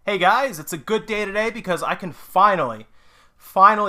Hey guys, it's a good day today because I can finally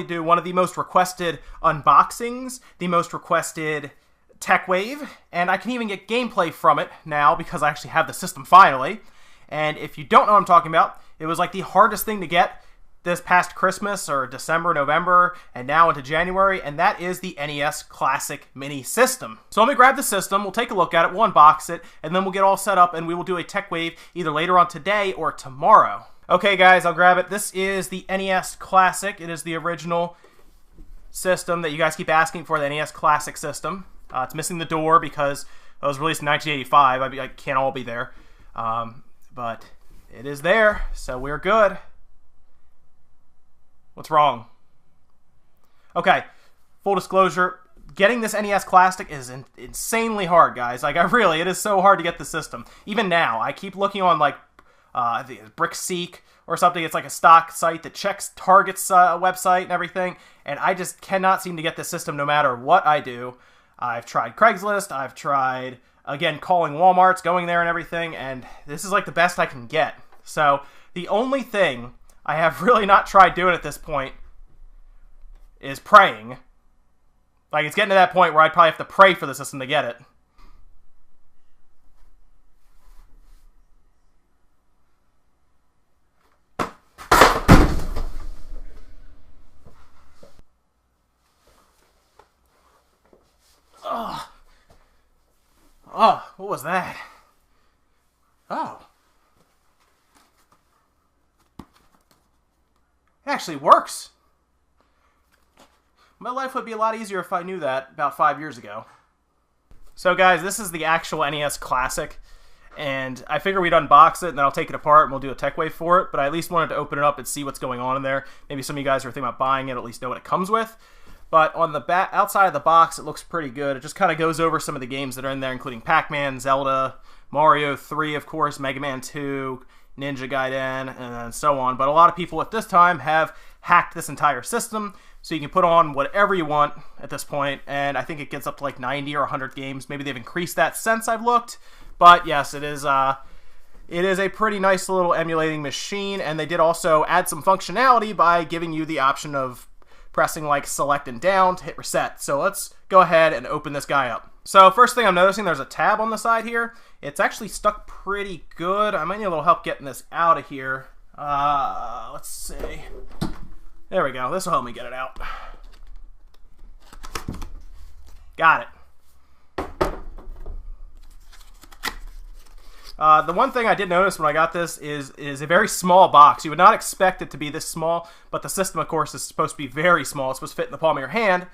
do one of the most requested unboxings, the most requested Tech Wave, and I can even get gameplay from it now because I actually have the system finally. And if you don't know what I'm talking about, it was like the hardest thing to get this past Christmas or December, November, and now into January, and that is the NES Classic Mini System. So let me grab the system, we'll take a look at it, we'll unbox it, and then we'll get all set up and we will do a Tech Wave either later on today or tomorrow. Okay guys, I'll grab it. This is the NES Classic. It is the original system that you guys keep asking for, the NES Classic system. It's missing the door because it was released in 1985. I can't all be there. But it is there, so we're good. What's wrong? Okay, full disclosure, getting this NES Classic is insanely hard, guys. Like, it is so hard to get the system. Even now, I keep looking on, like, the BrickSeek or something. It's like a stock site that checks Target's website and everything, and I just cannot seem to get this system no matter what I do. I've tried Craigslist, I've tried, again, calling Walmarts, going there and everything, and this is like the best I can get. So, the only thing I have really not tried doing at this point is praying. Like, it's getting to that point where I'd probably have to pray for the system to get it. Oh, what was that? Oh. It actually works. My life would be a lot easier if I knew that about 5 years ago. So guys, this is the actual NES Classic, and I figure we'd unbox it and then I'll take it apart and we'll do a Tech Wave for it, but I at least wanted to open it up and see what's going on in there. Maybe some of you guys are thinking about buying it, at least know what it comes with. But on the outside of the box, it looks pretty good. It just kind of goes over some of the games that are in there, including Pac-Man, Zelda, Mario 3, of course, Mega Man 2, Ninja Gaiden, and so on. But a lot of people at this time have hacked this entire system, so you can put on whatever you want at this point, and I think it gets up to like 90 or 100 games. Maybe they've increased that since I've looked, but yes, it is a pretty nice little emulating machine, and they did also add some functionality by giving you the option of pressing like select and down to hit reset. So let's go ahead and open this guy up. So first thing I'm noticing, there's a tab on the side here. It's actually stuck pretty good. I might need a little help getting this out of here. Let's see. There we go. This will help me get it out. Got it. The one thing I did notice when I got this is a very small box. You would not expect it to be this small, but the system, of course, is supposed to be very small. It's supposed to fit in the palm of your hand.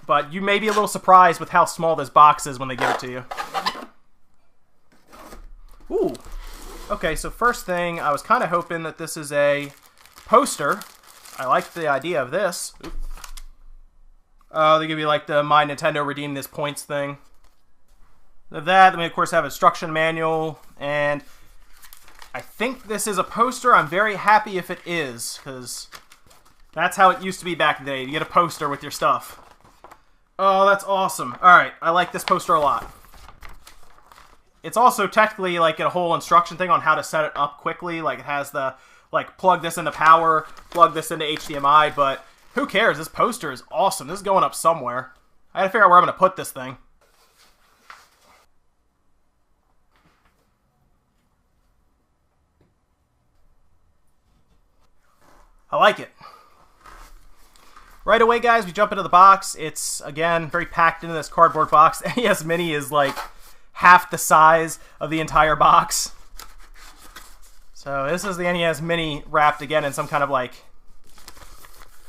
But you may be a little surprised with how small this box is when they give it to you. Ooh. Okay, so first thing, I was kind of hoping that this is a poster. I like the idea of this. They give you like the My Nintendo Redeem This Points thing. Then we of course have an instruction manual, and I think this is a poster. I'm very happy if it is, because that's how it used to be back in the day. You get a poster with your stuff. Oh, that's awesome. Alright, I like this poster a lot. It's also technically like a whole instruction thing on how to set it up quickly. Like it has the, like, plug this into power, plug this into HDMI, but who cares? This poster is awesome. This is going up somewhere. I gotta figure out where I'm gonna put this thing. I like it. Right away, guys, we jump into the box. It's, again, very packed into this cardboard box. The NES Mini is like half the size of the entire box. So this is the NES Mini wrapped, again, in some kind of like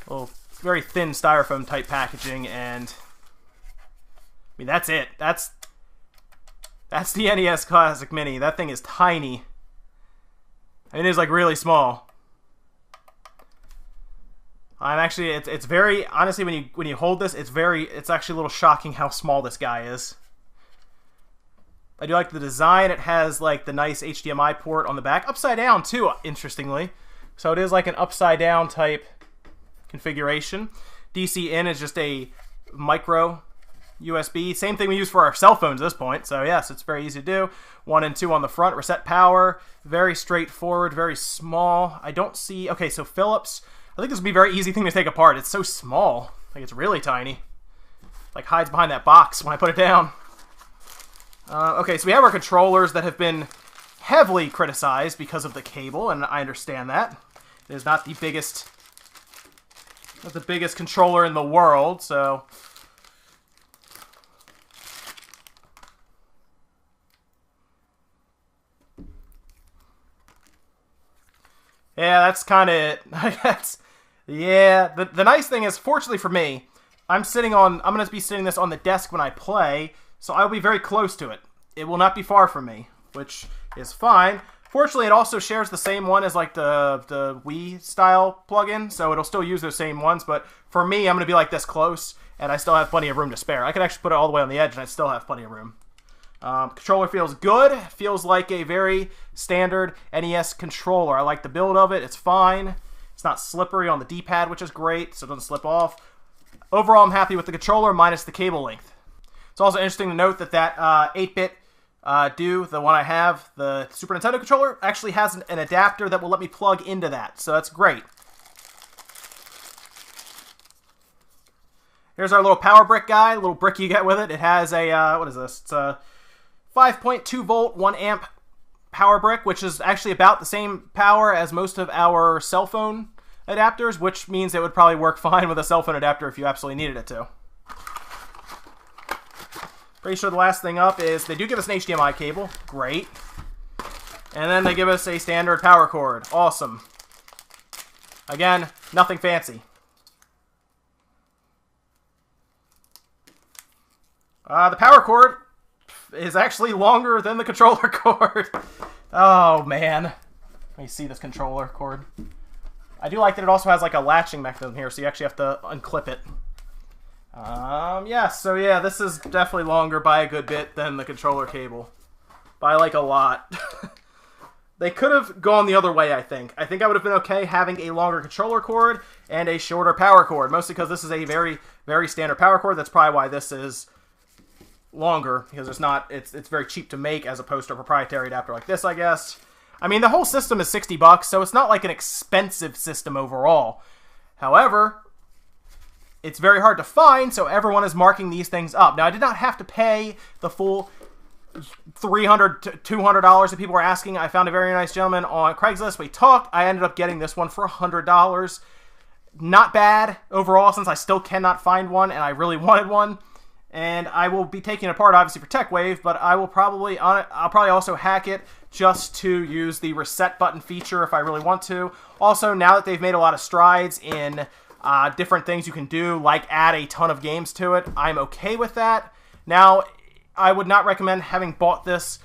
little very thin styrofoam type packaging, and I mean, that's it. That's the NES Classic Mini. That thing is tiny. I mean, it is like really small. I'm actually, it's very, honestly, when you hold this, it's actually a little shocking how small this guy is. I do like the design. It has like the nice HDMI port on the back, upside down too, interestingly. So it is like an upside down type configuration. DC in is just a micro USB. Same thing we use for our cell phones at this point. So yes, it's very easy to do. 1 and 2 on the front. Reset power. Very straightforward, very small. I don't see... Okay, so Philips. I think this would be a very easy thing to take apart. It's so small. Like, it's really tiny. Like, hides behind that box when I put it down. Okay, so we have our controllers that have been heavily criticized because of the cable, and I understand that. It is not the biggest controller in the world, so... Yeah, that's kind of it. Yeah, the nice thing is, fortunately for me, I'm going to be sitting this on the desk when I play, so I'll be very close to it. It will not be far from me, which is fine. Fortunately, it also shares the same one as like the Wii style plugin, so it'll still use those same ones, but for me, I'm going to be like this close, and I still have plenty of room to spare. I could actually put it all the way on the edge, and I still have plenty of room. Controller feels good. Feels like a very standard NES controller. I like the build of it. It's fine. It's not slippery on the D-pad, which is great, so it doesn't slip off. Overall, I'm happy with the controller, minus the cable length. It's also interesting to note that 8-bit the one I have, the Super Nintendo controller, actually has an adapter that will let me plug into that, so that's great. Here's our little power brick guy, little brick you get with it. It has a, what is this? It's a 5.2 volt, 1 amp power brick, which is actually about the same power as most of our cell phone adapters, which means it would probably work fine with a cell phone adapter if you absolutely needed it to. Pretty sure the last thing up is they do give us an HDMI cable. Great. And then they give us a standard power cord. Awesome. Again, nothing fancy. The power cord is actually longer than the controller cord. Oh, man. Let me see this controller cord. I do like that it also has like a latching mechanism here, so you actually have to unclip it. Yeah, so yeah, this is definitely longer by a good bit than the controller cable. By like a lot. They could have gone the other way, I think. I think I would have been okay having a longer controller cord and a shorter power cord, mostly because this is a very, very standard power cord. That's probably why this is longer, because it's very cheap to make as opposed to a proprietary adapter like this, I guess. I mean, the whole system is $60, so it's not like an expensive system overall. However, it's very hard to find, so everyone is marking these things up. Now, I did not have to pay the full $300 to $200 that people were asking. I found a very nice gentleman on Craigslist. We talked. I ended up getting this one for $100. Not bad overall, since I still cannot find one, and I really wanted one. And I will be taking it apart, obviously, for TechWave, but I'll probably also hack it just to use the reset button feature if I really want to. Also, now that they've made a lot of strides in different things you can do, like add a ton of games to it, I'm okay with that. Now, I would not recommend having bought this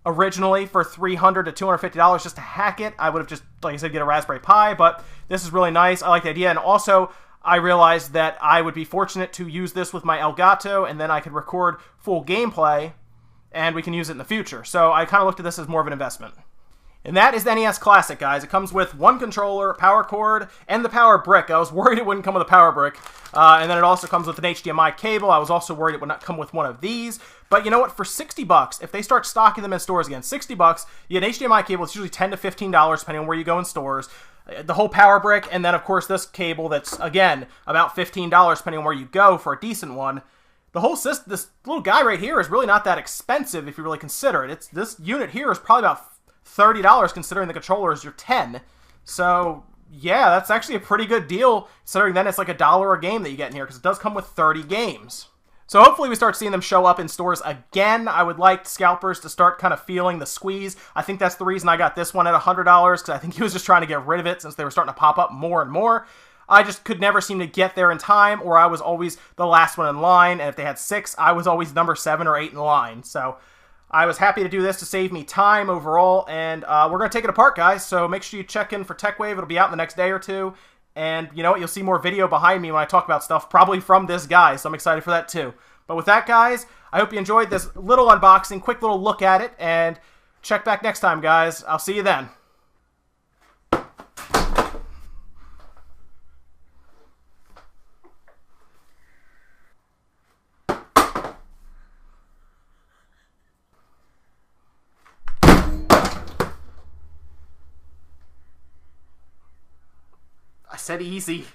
originally for $300 to $250 just to hack it. I would have just, like I said, get a Raspberry Pi, but this is really nice. I like the idea, and also I realized that I would be fortunate to use this with my Elgato, and then I could record full gameplay, and we can use it in the future. So I kind of looked at this as more of an investment. And that is the NES Classic, guys. It comes with one controller, power cord, and the power brick. I was worried it wouldn't come with a power brick. And then it also comes with an HDMI cable. I was also worried it would not come with one of these. But you know what? For $60, if they start stocking them in stores again, $60, you get an HDMI cable. It's usually $10 to $15, depending on where you go in stores. The whole power brick, and then, of course, this cable that's, again, about $15, depending on where you go for a decent one. The whole system, this little guy right here is really not that expensive if you really consider it. This unit here is probably about $30, considering the controller is your $10. So, yeah, that's actually a pretty good deal, considering then it's like $1 a game that you get in here, because it does come with 30 games. So hopefully we start seeing them show up in stores again. I would like scalpers to start kind of feeling the squeeze. I think that's the reason I got this one at $100, because I think he was just trying to get rid of it since they were starting to pop up more and more. I just could never seem to get there in time, or I was always the last one in line, and if they had 6, I was always number 7 or 8 in line. So I was happy to do this to save me time overall, and we're going to take it apart, guys, so make sure you check in for TechWave. It'll be out in the next day or two, and you know what? You'll see more video behind me when I talk about stuff, probably from this guy, so I'm excited for that too. But with that, guys, I hope you enjoyed this little unboxing, quick little look at it, and check back next time, guys. I'll see you then. said easy.